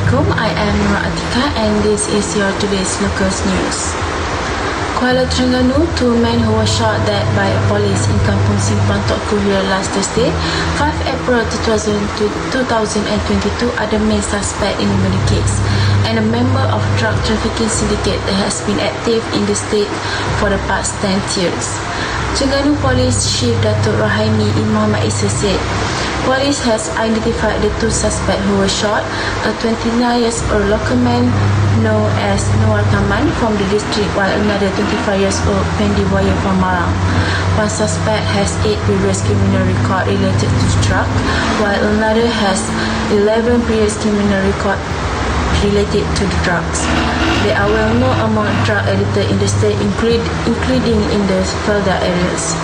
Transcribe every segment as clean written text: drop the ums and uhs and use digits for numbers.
Assalamualaikum, I am Atiqah and this is your today's local news. Kuala Terengganu, two men who were shot dead by police in Kampung Simpang Tok Kuhir last Thursday, 5 April 2022 are the main suspect in the case and a member of drug trafficking syndicate that has been active in the state for the past 10 years. Terengganu Police Chief Datuk Rahman Muhammad Isa said, police has identified the two suspects who were shot, a 29-year-old local man known as Nurul from the district while another 25-year-old Pendi Buaya from Marang. One suspect has 8 previous criminal records related to drug, while another has 11 previous criminal records related to the drugs. They are well known among drug addicts in the state, including in the Felda areas.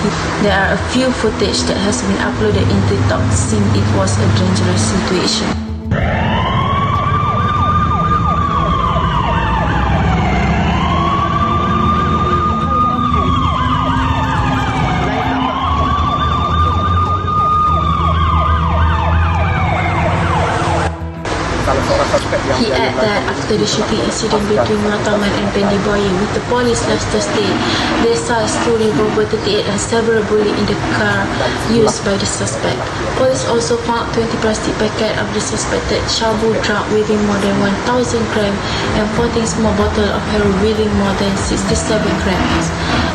There are a few footage that has been uploaded in TikTok since it was a dangerous situation. He added that after the shooting incident between Rahman and Pendi Buaya with the police last Thursday, they saw a school revolver 38 and several bullets in the car used by the suspect. Police also found 20 plastic packets of the suspected shabu drug weighing more than 1,000 grams and 14 small bottles of heroin weighing more than 67 grams.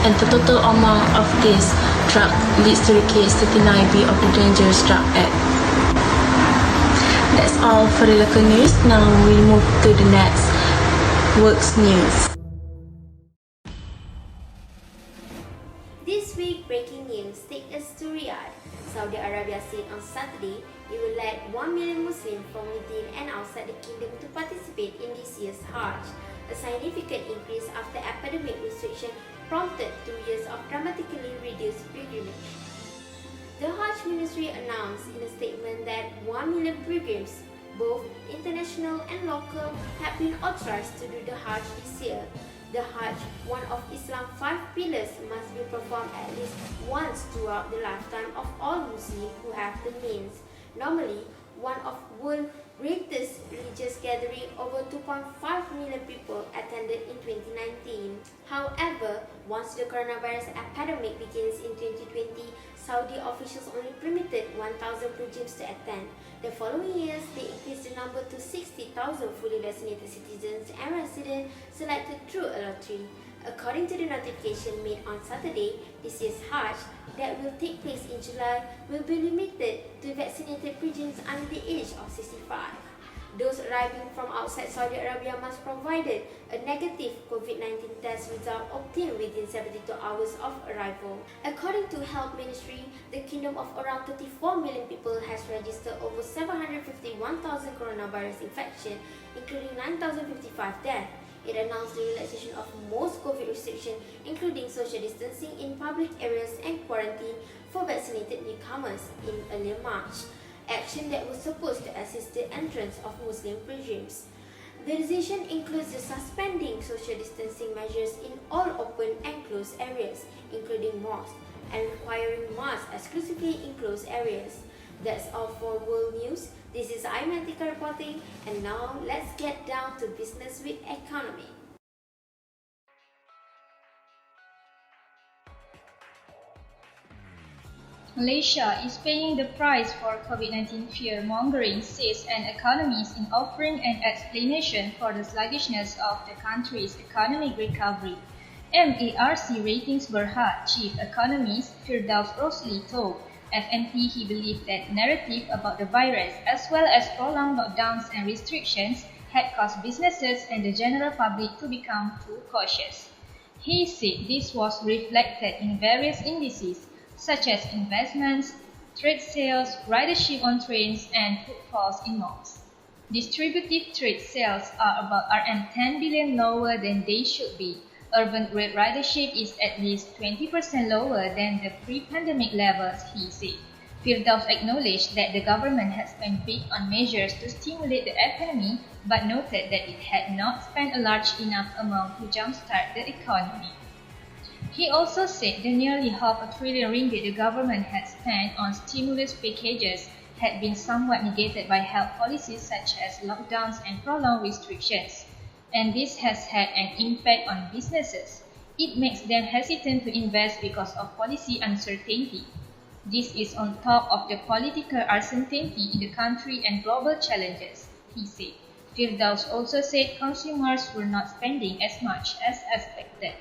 And the total amount of this drug leads to the case 39B of the Dangerous Drug Act. That's all for the local news. Now we move to the next works news. This week, breaking news take us to Riyadh. Saudi Arabia said on Saturday it will let 1 million Muslims from within and outside the kingdom to participate in this year's Hajj, a significant increase after epidemic restriction prompted 2 years of dramatically reduced pilgrimage. The Hajj Ministry announced in a statement that 1 million pilgrims, both international and local, have been authorized to do the Hajj this year. The Hajj, one of Islam's 5 pillars, must be performed at least once throughout the lifetime of all Muslims who have the means. Normally, one of the world's greatest religious gathering, over 2.5 million people attended in 2019. However, once the coronavirus epidemic begins in 2020, Saudi officials only permitted 1,000 pilgrims to attend. The following years, they increased the number to 60,000 fully vaccinated citizens and residents selected through a lottery. According to the notification made on Saturday, this year's Hajj, that will take place in July, will be limited to vaccinated pilgrims under the age of 65. Those arriving from outside Saudi Arabia must provide a negative COVID-19 test result obtained within 72 hours of arrival. According to Health Ministry, the kingdom of around 34 million people has registered over 751,000 coronavirus infections, including 9,055 deaths. It announced the relaxation of most COVID restrictions, including social distancing in public areas and quarantine for vaccinated newcomers in early March, action that was supposed to assist the entrance of Muslim pilgrims. The decision includes the suspending social distancing measures in all open and closed areas, including mosques, and requiring masks exclusively in closed areas. That's all for World News. This is Aimi reporting, and now let's get down to business with economy. Malaysia is paying the price for COVID-19 fear-mongering, says an economist in offering an explanation for the sluggishness of the country's economic recovery. MARC Ratings Berhad chief economist Rusli told FNP he believed that narrative about the virus, as well as prolonged lockdowns and restrictions, had caused businesses and the general public to become too cautious. He said this was reflected in various indices, such as investments, trade sales, ridership on trains, and footfalls in malls. Distributive trade sales are about RM10 billion lower than they should be. Urban ridership is at least 20% lower than the pre-pandemic levels, he said. Firdaus acknowledged that the government had spent big on measures to stimulate the economy, but noted that it had not spent a large enough amount to jumpstart the economy. He also said the nearly half a trillion ringgit the government had spent on stimulus packages had been somewhat negated by health policies such as lockdowns and prolonged restrictions, and this has had an impact on businesses. It makes them hesitant to invest because of policy uncertainty. This is on top of the political uncertainty in the country and global challenges, he said. Firdaus also said consumers were not spending as much as expected.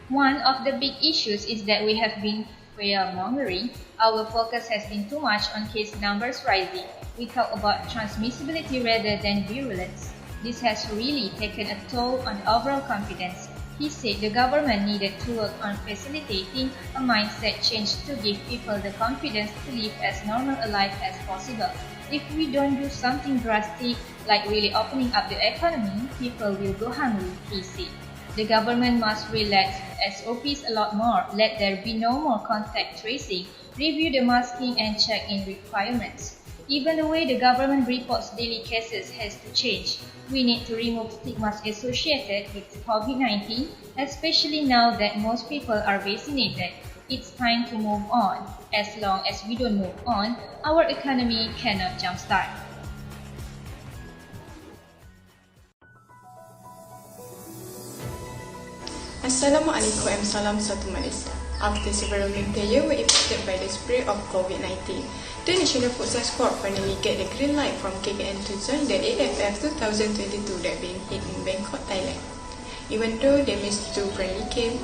One of the big issues is that we have been fear-mongering. Our focus has been too much on case numbers rising. We talk about transmissibility rather than virulence. This has really taken a toll on overall confidence. He said the government needed to work on facilitating a mindset change to give people the confidence to live as normal a life as possible. If we don't do something drastic, like really opening up the economy, people will go hungry, he said. The government must relax SOPs a lot more, let there be no more contact tracing, review the masking and check-in requirements. Even the way the government reports daily cases has to change. We need to remove stigmas associated with COVID-19, especially now that most people are vaccinated. It's time to move on. As long as we don't move on, our economy cannot jumpstart. Assalamualaikum and salam satu Malaysia. After several main players were affected by the spread of COVID-19, the National Futsal Squad finally get the green light from KKN to join the AFF 2022 that being held in Bangkok, Thailand. Even though they missed 2 friendly games,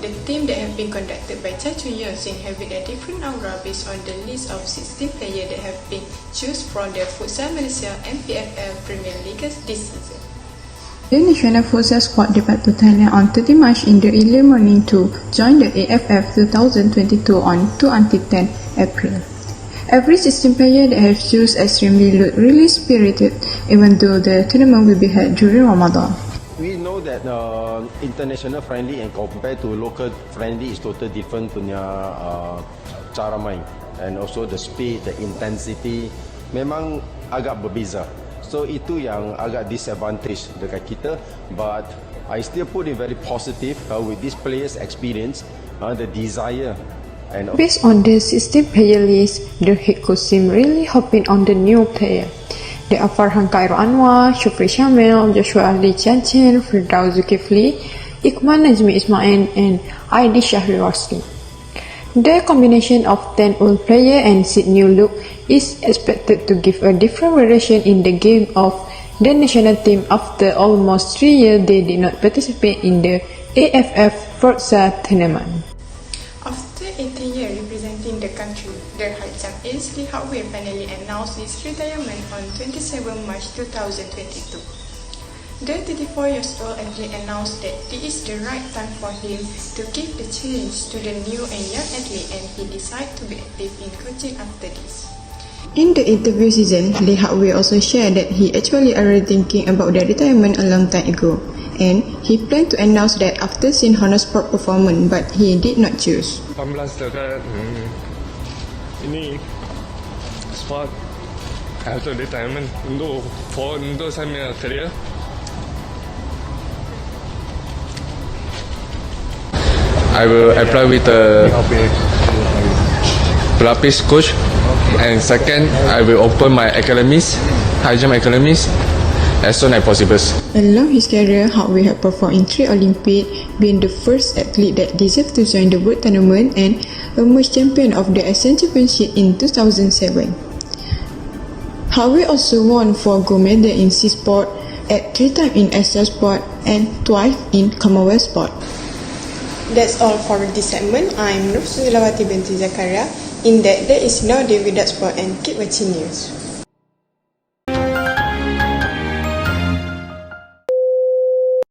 the team that have been conducted by Cha Chun Yeon seem having a different aura based on the list of 16 players that have been chosen from the Futsal Malaysia MPFL Premier League this season. The National Futsal Squad departed to Thailand on 30 March in the early morning to join the AFF 2022 on 2 until 10 April. Every 16 player that have chosen extremely look really spirited, even though the tournament will be held during Ramadan. We know that international friendly and compared to local friendly is totally different punya cara main, and also the speed, the intensity memang agak berbeza. So itu yang agak disadvantage dekat kita, but I still put it very positive with this players' experience, the desire. And based on the 16-player list, the head coach seemed really hoping on the new player. There are Farhan Khairul Anwar, Shukri Shamil, Joshua Ali Chanchin, Firdaus Zulkifli, Iqman Najmi Ismail, and Aidi Shahri Rusli. The combination of 10 old players and 6 new look is expected to give a different variation in the game of the national team after almost 3 years they did not participate in the AFF Futsal tournament. After 18 years representing the country, the high jump ace Lee Hak-wei finally announced his retirement on 27 March 2022. The 34-year-old athlete announced that it is the right time for him to give the challenge to the new and young athlete, and he decided to be active in coaching after this. In the interview season, Lee Hak-wei also shared that he actually already thinking about the retirement a long time ago, and he planned to announce that after seeing honor sport performance, but he did not choose. 18 dekat ini sport atau retirement untuk saya punya career. I will apply with the pelapis coach, and second I will open my academies, high jump academies, as soon as possible. Along his career, Hak-wei had performed in 3 Olympics, being the first athlete that deserved to join the World Tournament and emerged champion of the Asian Championship in 2007. Hak-wei also won 4 gold medals in sea sport, at 3 times in Asia sport and twice in Commonwealth sport. That's all for this segment. I'm Nurul Suzilawati Binti Zakaria. In that, there is no day without sport, and keep watching news.